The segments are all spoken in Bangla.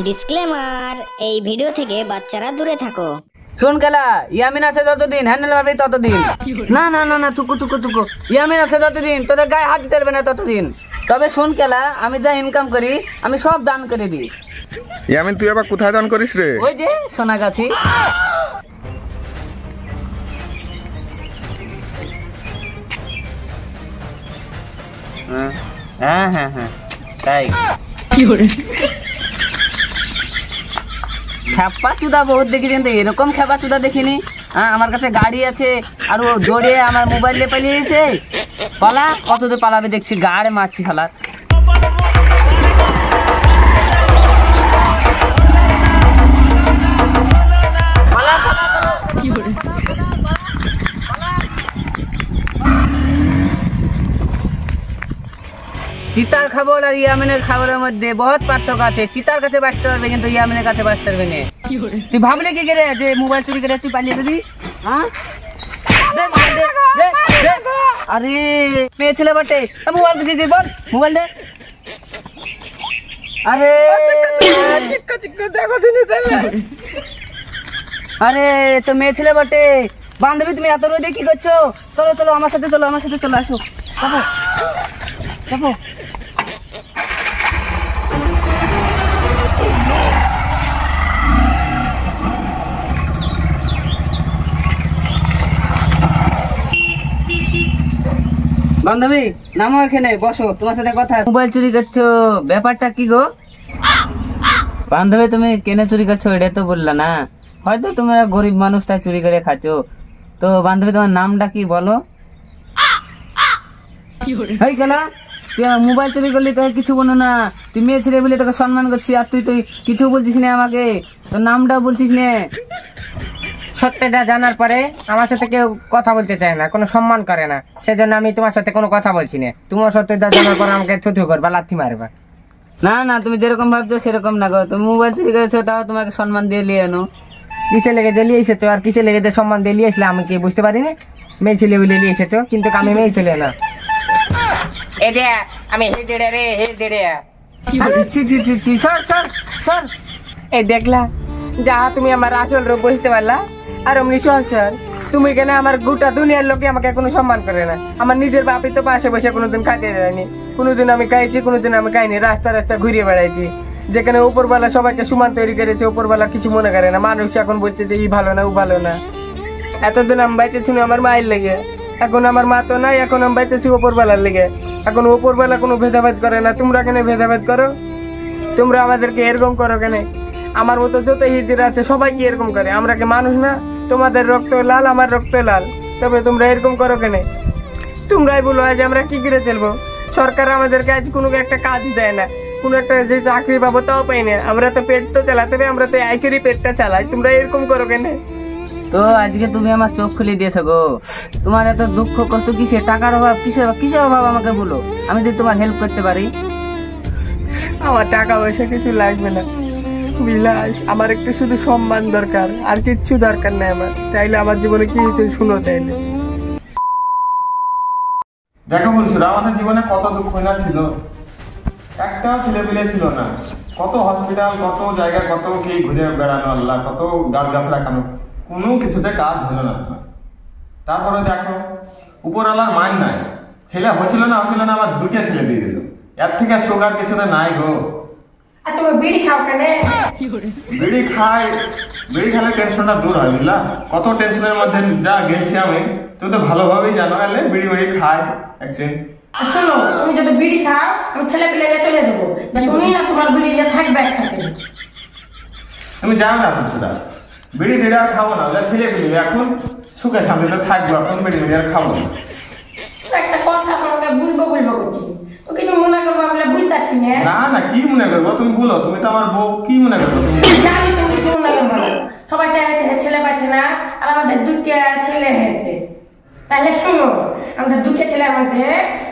ডিসক্লেমার, এই ভিডিও থেকে বাচ্চারা দূরে থাকো। শোন খেলা, ইয়ামিন আছে যতদিন হ্যান্ডেল পারবি ততদিন। না না না না তুকু তুকু তুকু, ইয়ামিন আছে যতদিন তোদের গায়ে হাত দিতে পারবে না ততদিন। তবে শোন খেলা, আমি যা ইনকাম করি আমি সব দান করে দিই। ইয়ামিন তুই আবার কোথায় দান করিস রে? ওই যে সোনাগাছি। হ্যাঁ হ্যাঁ হ্যাঁ তাই। খেপা চুদা বহুত দেখি, কিন্তু এরকম খেপা চুদা দেখিনি। হ্যাঁ, আমার কাছে গাড়ি আছে আর ও জোরে আমার মোবাইল নিয়ে পালিয়েছে। পালা, কত দূর পালাবে দেখছি, গাড়ে মারছি শালা। চিতার খাবার আর ইয়ামিনের খাবারের মধ্যে বহুত পার্থক্য আছে। চিতার কাছে বাঁচতে পারবে কিন্তু ইয়ামিনের কাছে বাঁচতে পারবে না। তুই ভাবলে কি করে যে মোবাইল চুরি করে তুই পালিয়ে যাবি? হ্যাঁ, আরে মেয়ে ছেলে বটে, মোবাইল দিয়ে দে, বল মোবাইল দে। আরে আরে তো মেয়ে ছেলে বটে। বান্ধবী তুমি এত রোদে কি করছো? চলো চলো আমার সাথে চলো, আমার সাথে চলো, আসো যাবো যাবো। বান্ধবী নামো, এখানে বসো, তোমার সাথে কথা। মোবাইল চুরি করছো, ব্যাপারটা কি গো? বান্ধবী তুমি কেনে চুরি করছো এটা তো বললা না। হয়তো তোমরা গরিব মানুষ তাই চুরি করে খাচ্ছ। তো বান্ধবী তোমার নামটা কি বলো? এই কেনা, তুই মোবাইল চুরি করলি তোকে কিছু বলো না। তুই মেয়ে ছেলে বলে তোকে সম্মান করছি, আর তুই কিছু বলছিস না আমাকে, তোর নামটাও বলছিস না। সত্যটা জানার পরে আমার সাথে কেউ কথা বলতে চায় না, কোনো সম্মান করে না, সেজন্য আমি তোমার সাথে কোনো কথা বলছি না। তোমার সত্যটা জানার পরে আমাকে থুথু করবা, লাথি মারবা। না না, তুমি যেরকম ভাবছো সেরকম না গো। তুমি মোবাইল চুরি করেছো, তাও তোমাকে সম্মান দিয়ে নিয়ে আনো। কিসে লেগে যে নিয়ে এসেছো আর কিসে লেগে যে সম্মান দিয়ে নিয়ে আসলে আমি কি বুঝতে পারিনি। মেয়ে ছেলে বলে নিয়ে এসেছো, কিন্তু আমি মেয়ে ছেলে না। এ দে আমি হেজড়ে রে, হেজড়ে। এই দেখলা যা তুমি আমার আসল রূপ বুঝতে পারলা। আর অমনি সহজ তুমি কেন আমার গোটা দুনিয়ার লোকে আমাকে কোনো সম্মান করে না। আমার নিজের বাপি তো পাশে বসে কোনোদিন খাইতে দেয়নি, কোনোদিন আমি খাইছি, কোনোদিন আমি খাইনি। রাস্তা রাস্তা ঘুরে বেড়াইছি, যেখানে উপরবেলা সবাইকে সমান তৈরি করেছে, উপরবেলা কিছু মনে করে না। মানুষ এখন বলছে যে ই ভালো না ও ভালো না। এতদিন আমি বাইতেছি আমার মায়ের লেগে, এখন আমার মা তো নাই, এখন আমি বাইতেছি উপরবেলার লেগে। এখন উপরবেলা কোনো ভেদাভেদ করে না। তোমরা কেন ভেদাভেদ করো? তোমরা আমাদেরকে এরকম করো কেন? আমার মতো যত হিজড়া আছে সবাই কি এরকম করে? আমরা কি মানুষ না? তোমাদের রক্ত লাল, আমার রক্ত লাল, তবে তোমরা এরকম করো কেন? তোমরাই বলো আজ আমরা কি করে চলবো? সরকার আমাদেরকে আজ কোনো একটা কাজ দেয় না, কোনো একটা যে চাকরি পাবো তাও পাই না। আমরা তো পেট তো চালাতে হবে, আমরা তো একই পেটটা চালাই। তোমরা এরকম করো কেন? তো আজকে তুমি আমার চোখ খুলে দিয়েছো গো। তোমার এত দুঃখ কষ্ট কিসে? টাকার অভাব কিসের অভাব আমাকে বলো, আমি যদি তোমার হেল্প করতে পারি। আমার টাকা পয়সা কিছু লাগবে না বিলাস, আমার একটু শুধু সম্মান দরকার, আর কিচ্ছু দরকার নাই আমার। চাইলে আমার জীবনে কি হয়েছে শুনো, তাইলে দেখো বলছিলাম আমাদের জীবনে কত দুঃখ না ছিল, একটাও ছেলে পেলে ছিল না। কত হসপিটাল, কত জায়গা, কত কি ঘুরে বেড়ানো, আল্লাহ কত গাছ গাছ রাখানো, কোনো কিছুতে কাজ হলো না তোমার। তারপরে দেখো উপরওয়ালার মান নাই, ছেলে হচ্ছিল না আমার দুটো ছেলে দিয়ে দিল। এর থেকে সুগার কিছুতে নাই গো। আর তুমি বিড়ি খাও কেন? বিড়ি খেলে টেনশনটা দূর হয়, বুঝলা? কত টেনশনের মধ্যে যা গেছি আমি, তুমি তো ভালোভাবেই জানো। এলে বিড়ি খাই একদিন। শোনো, তুমি যদি বিড়ি খাও আমি ছেলে পেলে চলে যাবো, তুমি আর তোমার বিড়ি থাকবে একসাথে। তুমি যাও না এখন, সেটা বিড়ি আর খাবো না, ছেলে পেলে এখন সুখে শান্তিতে থাকবো, এখন বিড়ি আর খাবো না। একটা কথা তোমাকে বলবো করছি, তো কিছু মনে করবো বলে বুঝতেছি না। না না, কি মনে করবো তুমি বলো, তুমি তো আমার বউ, কি মনে করবো তুমি? জানি তুমি কিছু মনে করবো না। সবাই চাইছে ছেলে পাচ্ছে না, আর আমাদের দুটা ছেলে হয়েছে। তাহলে শোনো, আমাদের দুটো ছেলের মধ্যে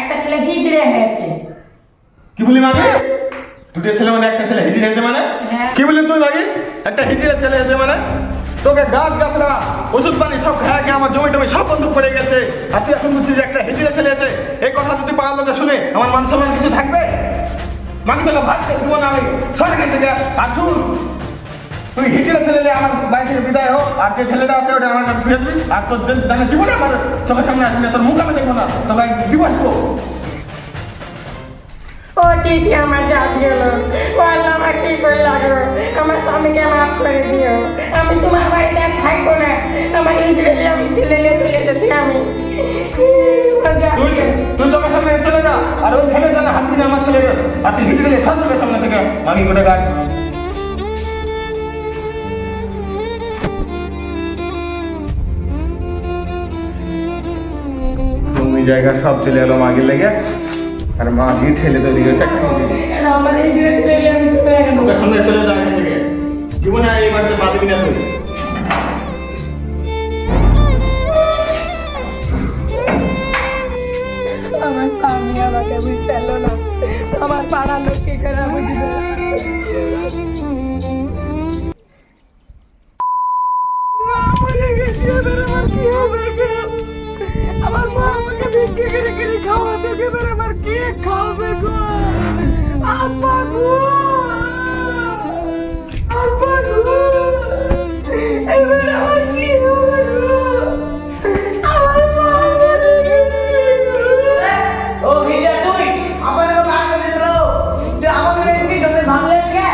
একটা ছেলে হিজড়ে হয়েছে। কি বলি মাকে? দুটো ছেলের মধ্যে একটা ছেলে হিজড়ে হয়েছে মানে? কি বলি তুই মাকে? একটা হিজড়ে ছেলে হয়েছে মানে? তোকে গাছ গাছরা ওষুধ পানি সব খেয়ে আমার জমি টমি সব বন্ধ করে গেছে, আর তুই এখন বলছিস যে একটা হিজড়ে ছেলে আছে। এই কথা যদি পাড়ার লোকে শুনে আমার মান সম্মান কিছু থাকবে? মাকে তোকে ভাত দিব না আমি, সর এখান থেকে। আসুন তুই হিজড়ে ছেলে আমার বাড়ি থেকে বিদায় হোক, আর যে ছেলেটা আছে ওটা আমার কাছে দিয়ে দিবি। আর তোর জানা জীবনে আমার চোখের সামনে আসবি না, তোর মুখ আমি দেখবো না, তোকে দিবস তো। ও চিঠি আমার যা গেল, ও আল্লাহ আমার কি করে লাগলো, আমার স্বামীকে মাফ করে দিও। আমি তোমার বাড়িতে আর থাকবো না, আমার ইন্দ্রেলে আমি চলে গেছি আমি। তুই চোখের সামনে চলে যা, আর ওই ছেলে জানা হাত কিনে আমার ছেলে, আর তুই হিজড়ে সব চোখের সামনে থেকে মানি করে গাছ। জমি জায়গা সব চলে এলো মাগির লেগে, আর মাগি ছেলে তৈরি হয়েছে আমার ইন্দ্রেলে আমি চলে গেলাম। চোখের সামনে চলে যায় এখান থেকে, জীবনে এই বাড়িতে পা দিবি না তুই। আমার স্বামী আমাকে বুঝতে পারলো না, আমার পাড়ার লোক কি করে বুঝবে। মা মরে গেছে, এবার আমার কি হবে গো? আমার মা আমাকে ভিক্ষে করে খাওয়াতে, এবার আমার কে খাওয়াবে গো? আব্বা গো, আব্বা গো, এবার আমার কি হবে গো? আমার মা মরে গেছে গো। ও ভিজা তুই আমার ভাগ করে দিল, তুই আমাকে কি জমি ভাঙলে কে?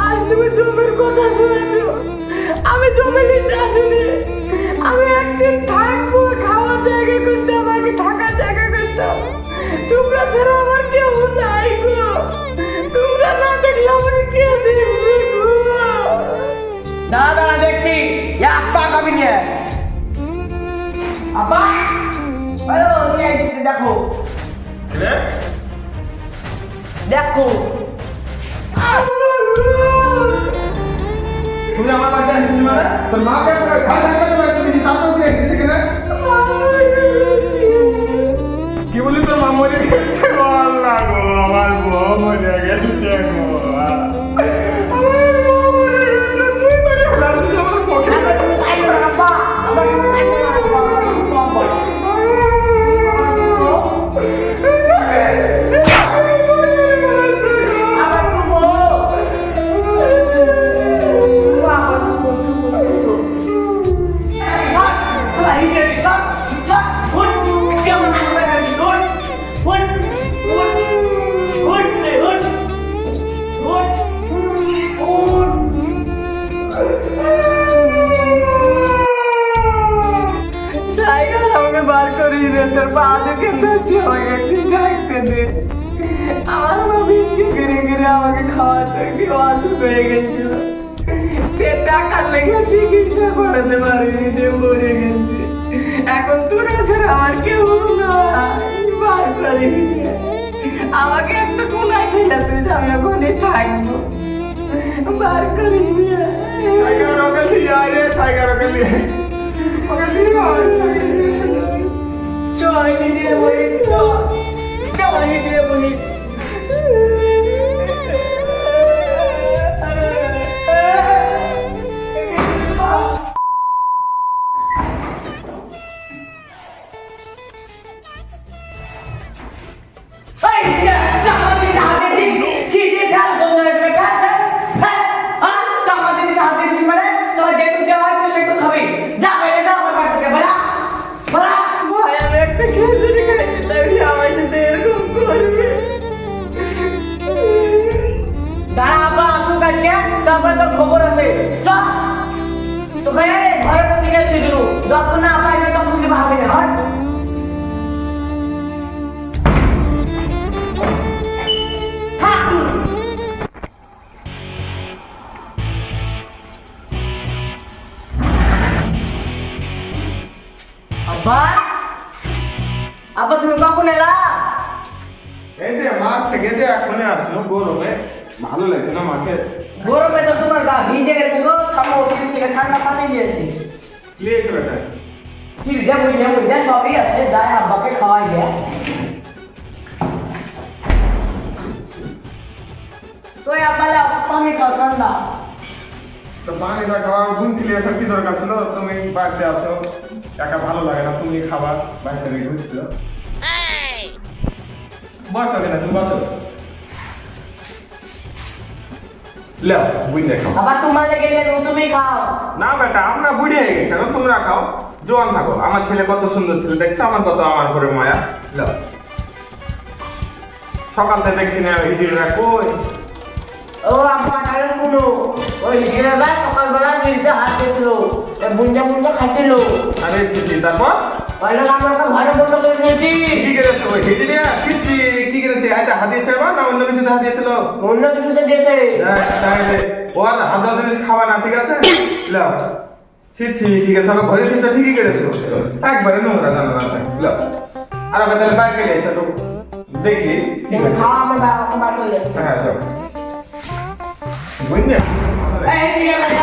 আজ তুমি জমির কথা শুনেছো, আমি জমি নিতে আসিনি, আমি একদিন থাকবো, খাওয়া জায়গা করতে, আমাকে থাকার জায়গা করতে। তোমরা ছাড়া আমার কেউ নাই গো, তোমরা না দেখলে আমাকে কে দেখবে গো? দাদা দেখছি এক পা কাবি নিয়ে আপা, হ্যালো নিয়ে এসেছি, দেখো ছেলে দেখো। তুমি আমার বাড়িতে এসেছিস মানে তোর মাকে খাই থাকতে তো বাড়িতে দিয়েছি, তারপর তুই এসেছিস এখানে। কি বলি তোর মা মরে গেছে? আল্লাহ গো, আমার বউ মরে গেছে গো, আমার বউ মরে গেছে, তুই মরে ফেলাছিস আমার পক্ষে। আমাকে বার করিয়ে দে, তোর পা দেখে ধরছি, আমাকে একটু থাকতে দে। আমার মা ভিক্ষে করে আমাকে খাওয়াতে কেউ অসুখ হয়ে গেছিল, টাকার লেগে চিকিৎসা করাতে পারিনি, যে মরে গেছে। এখন তোরা ছাড়া আমার কেউ নাই, বার করিয়ে দে। আমাকে একটা কোনায় খেলে তুই, আমি ওখানে থাকবো, বার করিয়ে দে। সাইকার ওকে লিয়ে আয় রে, সাইকার ওকে লিয়ে, ওকে লিয়ে আয়, চয়নি দিয়ে বলি, চয়নি দিয়ে বলি। তারপরে তোর খবর আছে, তোকে ঘরের থেকে ছিল, যখন না পাইলে তখন তুই ভাবি না। আব্বা, আব্বা তুমি কখন এলা? এই যে মাঠ থেকে যে এখনই আসলো গরমে, ভালো লাগছে না মাকে? গরমে তো তোমার গা ভিজে গেছে গো, খামো ফ্রিজ থেকে ঠান্ডা পানি দিয়েছি। লিয়ে চলে যায়। ঠিক যা বুঝে সবই আছে, যাই আব্বাকে খাওয়াই দেয়। তো আব্বা পানি খাও ঠান্ডা। তো পানিটা খাওয়ার গুণ দিলে এসব কি দরকার ছিল? তুমি বাড়িতে আসো, একা ভালো লাগে না, তুমি খাবার বাইরে থেকে ঘুরছিল। বসো কেন, তুমি বসো। লেও বুঝে খাও আবার তোমার গেলে তুমি খাও। না বেটা আমরা বুড়ি হয়ে গেছি এখন তোমরা খাও জোয়ান থাকো আমার ছেলে কত সুন্দর ছিল দেখছো আমার কত আমার করে মায়া লেও সকাল থেকে দেখছি না হিজিরা কই ও আব্বা তাহলে শুনো, ওই হিজড়াটা সকালবেলা দিলতে হাত দিয়েছিল, বুঞ্জা বুঞ্জা খাচ্ছিল। আরে চিঠি তারপর পয়লা আমরা তো ঘরে বন্ধ করে দিয়েছি। কি করেছে ওই হিজিরা চিঠি কি করেছে এটা হাত দিয়েছে বা না অন্য কিছু হাত দিয়েছিল অন্য কিছুতে দিয়েছে। তাহলে ওর হাত দেওয়া জিনিস খাওয়া না ঠিক আছে লেও চিঠি ঠিক আছে আমার ঘরে চিঠি ঠিকই করেছে একবারে নোংরা জানা না থাকে লেও আর আমি তাহলে বাইরে গেলে এসে তো দেখি ঠিক আছে খাওয়া আমার বাবা হয়ে যাচ্ছে। হ্যাঁ চল বুঝলে এই দিকে ভাই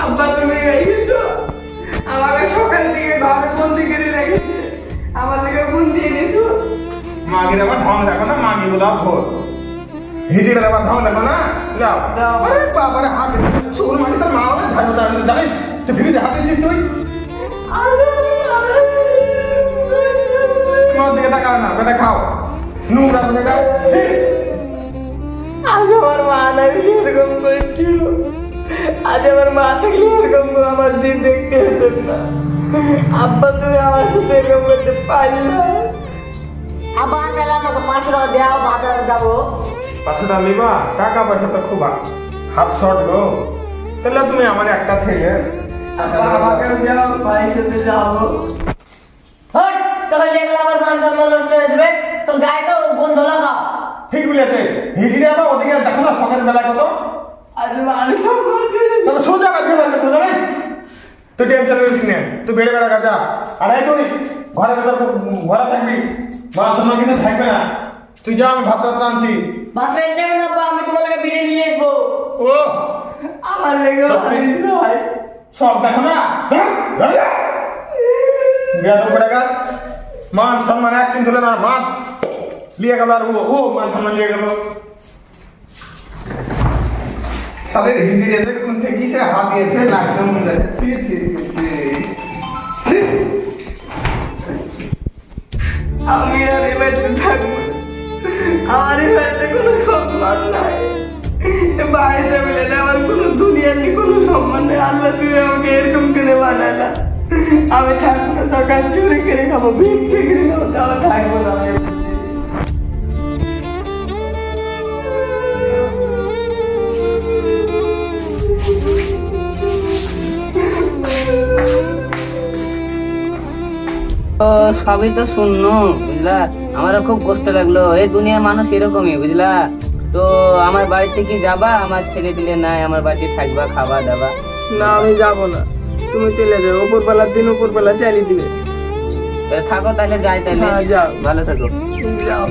আব্বা তুমি গেছো আমাকে সকাল থেকে ঘরে বন্দি করে রেখেছে, আমার লেগে ফোন দিয়ে নিছো। মাগির আবার ঢং দেখো না মাগি গুলা ভোর হিজির আবার ঢং দেখো না যাও আরে বাবারে হাত শুকুর মাগি তোর মা হবে ধারো ধারো জানিস তুই ভিড়ে হাত দিছিস তুই তোমার দিকে তাকাও না বেটা খাও নোংরা তুমি খাও আজ আমার মা নাই এরকম করছিল, আজ আমার মা থাকলে এরকম আমার দিন দেখতে হতো না। আব্বা তুমি আমার সাথে এরকম করতে পারলে। আবার তাহলে আমাকে 5 টাকা দাও, বাজারে যাবো। 500 টাকা নিবা টাকা পয়সা তো খুব হাত শর্ট গো তাহলে তুমি আমার একটা ছেলে আমাকে যাও ভাইয়ের সাথে যাবো। হট, তোকে লেগে আমার মান সম্মান নষ্ট হয়ে যাবে। তোর গায়ে তো গন্ধ লাগাও। ঠিক বলেছে হিজিরে আবার ওদিকে দেখো না সকাল বেলা কত আজ মানুষ সম্মান করে তবে সোজা কাছে বাজে তো জানিস তুই টেনশন করিস না তুই বেড়ে বেড়া কাজা আর এই তুই ঘরে ভেতর ঘরে থাকবি মা সম্মান কিছু থাকবে না তুই যা আমি ভাত রাত আনছি বাথরুমে যাবে না বা আমি তোমার লাগে বিরিয়ানি নিয়ে আসবো। ও আমার লেগে সত্যি? ভাই সব দেখো না বেয়াদব করে গাছ মান সম্মান এক চিন তুলে না মান লিয়ে গেল আর ও মান সম্মান লিয়ে গেল সালের হিন্দি এসে কোন থেকে সে হাত দিয়েছে লাগতে মন যাচ্ছে ছি ছি ছি ছি ছি আমি আর এই বাড়িতে থাকবো না, আমার এই বাড়িতে কোনো সম্মান নাই, বাড়িতে মিলে না আমার কোনো দুনিয়াতে কোনো সম্মান নেই। আল্লাহ তুই আমাকে এরকম করে বানালা, আমি থাকবো না, দরকার চুরি করে খাবো, ভিক্ষে করে খাবো, তাও থাকবো না আমি। তো সবই তো শুনলো বুঝলা, আমারও খুব কষ্ট লাগলো। এই দুনিয়ার মানুষ এরকমই বুঝলা। তো আমার বাড়িতে কি যাবা? আমার ছেলে পিলে নাই, আমার বাড়িতে থাকবা, খাবা দাবা। না আমি যাবো না, তুমি চলে যাও, উপরবেলার দিন উপরবেলা চালিয়ে দিবে। তো থাকো তাহলে, যাই তাহলে। হ্যাঁ, যাও। ভালো থাকো। যাও।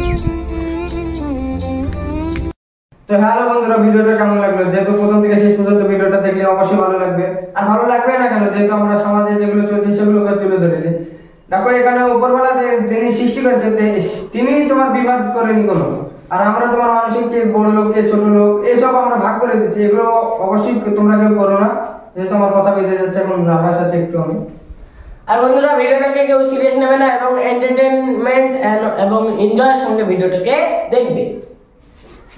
তো হ্যালো বন্ধুরা, ভিডিওটা কেমন লাগলো? যেহেতু প্রথম থেকে শেষ পর্যন্ত ভিডিওটা দেখলে অবশ্যই ভালো লাগবে। আর ভালো লাগবে না কেন, যেহেতু আমরা সমাজে যেগুলো চলছে সেগুলোকে তুলে ধরেছি। দেখো এখানে উপরবেলা যে তিনি সৃষ্টি করেছে তিনি তোমার বিবাদ করেনি কোনো, আর আমরা তোমার মানুষের কে বড় লোক কে ছোট লোক এইসব আমরা ভাগ করে দিচ্ছি। এগুলো অবশ্যই তোমরা কেউ করো না, যেহেতু আমার কথা বেঁধে যাচ্ছে, এখন নার্ভাস আছে একটু আমি। আর বন্ধুরা ভিডিওটাকে কেউ সিরিয়াস নেবে না এবং এন্টারটেইনমেন্ট এবং এনজয়ের সঙ্গে ভিডিওটাকে দেখবে।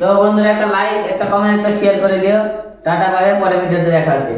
তো বন্ধুরা একটা লাইক, একটা কমেন্ট, একটা শেয়ার করে দিও। টাটা, বাই বাই, পরে ভিডিওতে দেখা হচ্ছে।